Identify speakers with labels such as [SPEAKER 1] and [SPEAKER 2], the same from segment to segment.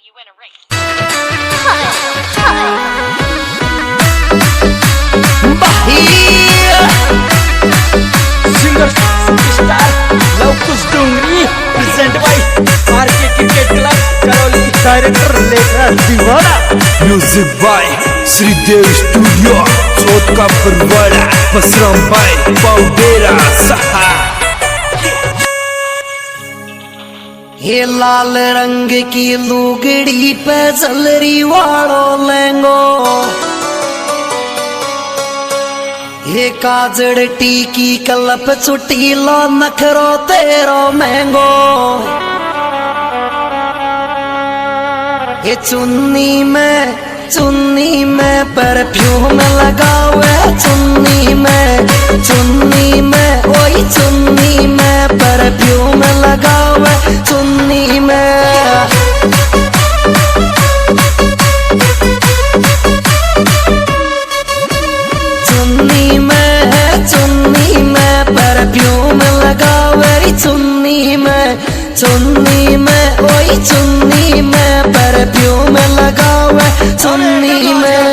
[SPEAKER 1] you win a race.
[SPEAKER 2] Singer superstar Laukus Dungri present by RK Cricket Club Karoli director Lekha Diwala
[SPEAKER 3] music by Shridev studio चौथ का परवाड़ा पसराम bye पाउडेरा सहा।
[SPEAKER 4] ये लाल रंग की लुगड़ी पे जलरी वालो लेंगो, ये काजड़ टीकी कलप चुटीलो नखरो तेरो महंगो, ये चुन्नी में परफ्यूम लगावे चुन्नी में ओई चुन्नी में परफ्यूम लगावे चुन्नी में। चुन्नी में परफ्यूम लगावे चुन्नी में ओई चुन्नी में परफ्यूम लगावे चुन्नी में।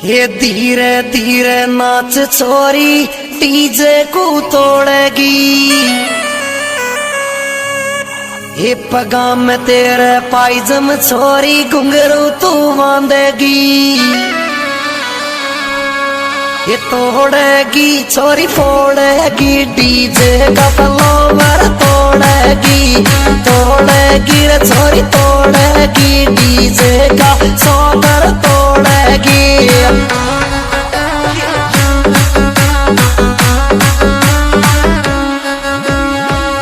[SPEAKER 4] ये धीरे धीरे नाच छोरी डीजे को तोड़ेगी, ये पगा में तेरे पायजम छोरी घुंघरू तू बांधेगी, ये तोड़ेगी छोरी फोड़ेगी डीजे का फ्लोवर तोड़ेगी रे छोरी तोड़ेगी डीजे का सोकर तोड़ेगी।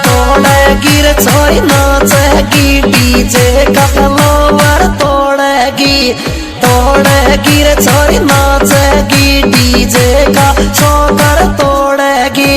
[SPEAKER 4] तोड़ेगी रे छोरी नाचेगी डीजे का फ्लोवर तोड़ेगी रे छोरी नाचेगी डीजे का सोकर तोड़ेगी।